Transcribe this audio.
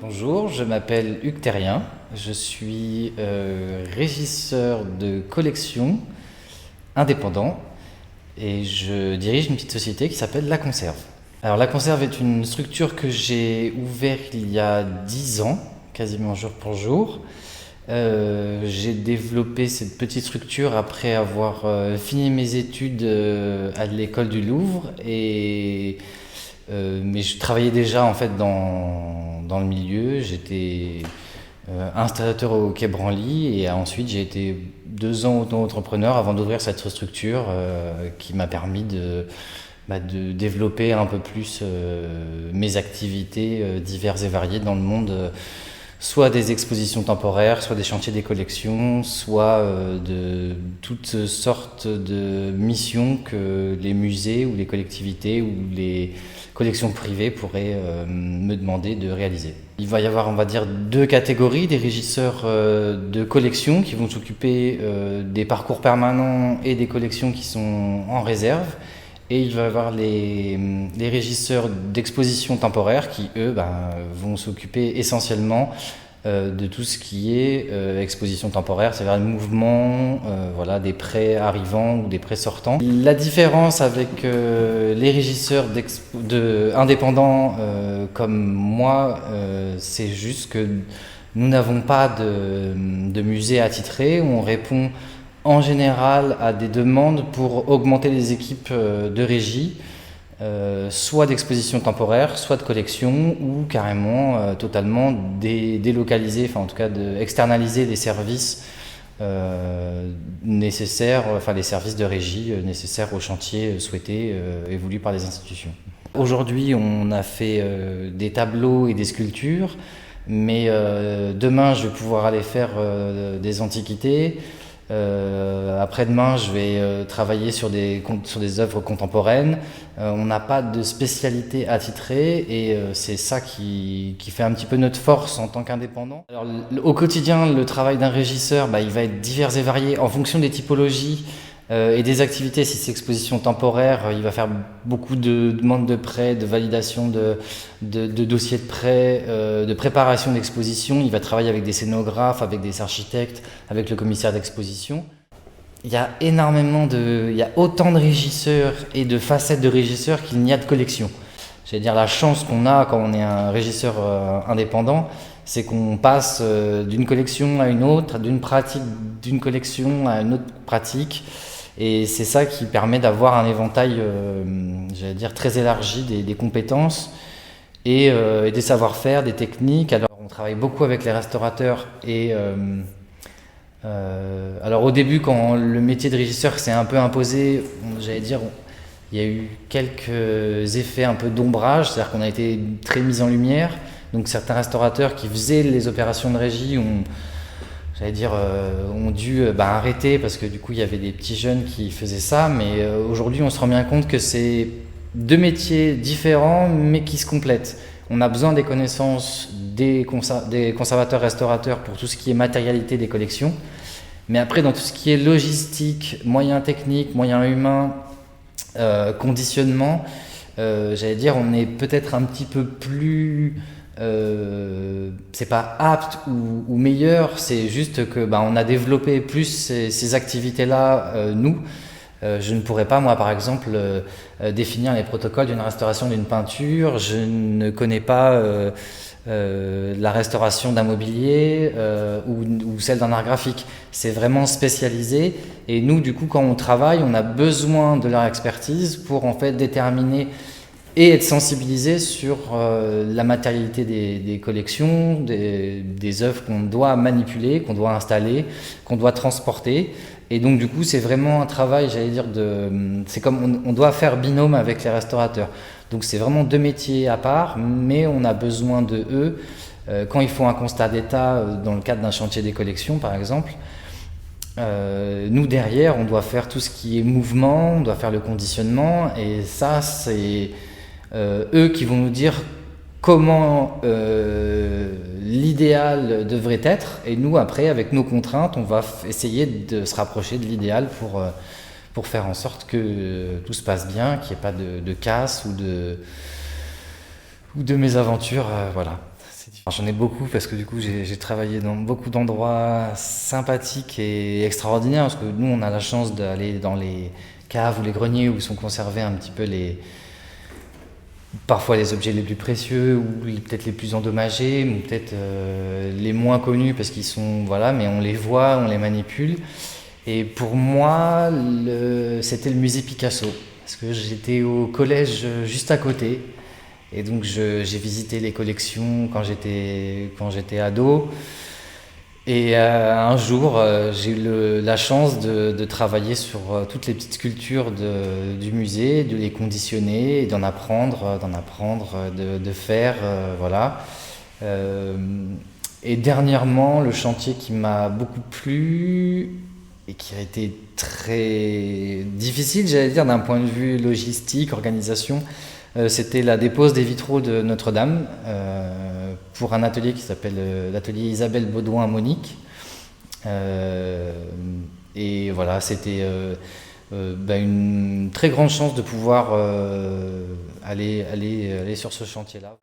Bonjour, je m'appelle Hugues Terrien, je suis régisseur de collection indépendant et je dirige une petite société qui s'appelle La Conserve. Alors La Conserve est une structure que j'ai ouverte il y a 10 ans, quasiment jour pour jour. J'ai développé cette petite structure après avoir fini mes études à l'école du Louvre mais je travaillais déjà en fait dans le milieu. J'étais installateur au Quai Branly et ensuite j'ai été 2 ans auto-entrepreneur avant d'ouvrir cette structure qui m'a permis de développer un peu plus mes activités diverses et variées dans le monde, soit des expositions temporaires, soit des chantiers des collections, soit de toutes sortes de missions que les musées ou les collectivités ou les collections privées pourraient me demander de réaliser. Il va y avoir, on va dire, 2 catégories, des régisseurs de collections qui vont s'occuper des parcours permanents et des collections qui sont en réserve. Et il va y avoir les régisseurs d'expositions temporaires qui, eux, vont s'occuper essentiellement de tout ce qui est exposition temporaire, c'est-à-dire le mouvement des prêts arrivants ou des prêts sortants. La différence avec les régisseurs indépendants comme moi, c'est juste que nous n'avons pas de musée attitré, où on répond en général à des demandes pour augmenter les équipes de régie, soit d'exposition temporaire, soit de collection, ou carrément totalement délocaliser, enfin en tout cas externaliser les services nécessaires, enfin les services de régie nécessaires aux chantiers souhaités et voulus par les institutions. Aujourd'hui, on a fait des tableaux et des sculptures, mais demain, je vais pouvoir aller faire des antiquités. Après-demain, je vais travailler sur des œuvres contemporaines. On n'a pas de spécialité attitrée et c'est ça qui fait un petit peu notre force en tant qu'indépendant. Alors, au quotidien, le travail d'un régisseur, il va être divers et varié en fonction des typologies et des activités. Si c'est exposition temporaire, il va faire beaucoup de demandes de prêts, de validation de dossiers de prêts, de préparation d'exposition. Il va travailler avec des scénographes, avec des architectes, avec le commissaire d'exposition. Il y a autant de régisseurs et de facettes de régisseurs qu'il n'y a de collections. J'allais dire, la chance qu'on a quand on est un régisseur indépendant, c'est qu'on passe d'une collection à une autre, d'une pratique d'une collection à une autre pratique. Et c'est ça qui permet d'avoir un éventail, très élargi des compétences et des savoir-faire, des techniques. Alors, on travaille beaucoup avec les restaurateurs alors au début, quand le métier de régisseur s'est un peu imposé, il y a eu quelques effets un peu d'ombrage, c'est-à-dire qu'on a été très mis en lumière. Donc certains restaurateurs qui faisaient les opérations de régie ont dû arrêter parce que du coup il y avait des petits jeunes qui faisaient ça, mais aujourd'hui on se rend bien compte que c'est 2 métiers différents mais qui se complètent. On a besoin des connaissances des conservateurs restaurateurs pour tout ce qui est matérialité des collections, mais après dans tout ce qui est logistique, moyens techniques, moyens humains, conditionnement, on est peut-être un petit peu plus c'est pas apte ou meilleur, c'est juste que on a développé plus ces activités-là nous. Je ne pourrais pas, moi, par exemple, définir les protocoles d'une restauration d'une peinture. Je ne connais pas la restauration d'un mobilier ou celle d'un art graphique. C'est vraiment spécialisé. Et nous, du coup, quand on travaille, on a besoin de leur expertise pour en fait déterminer et être sensibilisé sur la matérialité des collections, des œuvres qu'on doit manipuler, qu'on doit installer, qu'on doit transporter. Et donc du coup, c'est vraiment un travail, c'est comme on doit faire binôme avec les restaurateurs. Donc c'est vraiment 2 métiers à part, mais on a besoin de eux quand il faut un constat d'état dans le cadre d'un chantier des collections, par exemple. Nous derrière, on doit faire tout ce qui est mouvement, on doit faire le conditionnement, et ça c'est eux qui vont nous dire comment l'idéal devrait être, et nous après avec nos contraintes on va essayer de se rapprocher de l'idéal pour faire en sorte que tout se passe bien, qu'il n'y ait pas de casse ou de mésaventures, voilà. J'en ai beaucoup parce que du coup j'ai travaillé dans beaucoup d'endroits sympathiques et extraordinaires parce que nous on a la chance d'aller dans les caves ou les greniers où sont conservés un petit peu parfois les objets les plus précieux ou peut-être les plus endommagés ou peut-être les moins connus parce qu'ils sont voilà mais on les voit, on les manipule. Et pour moi c'était le musée Picasso parce que j'étais au collège juste à côté. Et donc j'ai visité les collections quand j'étais ado. Et un jour, j'ai eu la chance de travailler sur toutes les petites sculptures du musée, de les conditionner, et de faire, voilà. Euh, et dernièrement, le chantier qui m'a beaucoup plu et qui a été très difficile, j'allais dire, d'un point de vue logistique, organisation, c'était la dépose des vitraux de Notre-Dame pour un atelier qui s'appelle l'atelier Isabelle Baudouin à Monique. Et voilà, c'était une très grande chance de pouvoir aller sur ce chantier-là.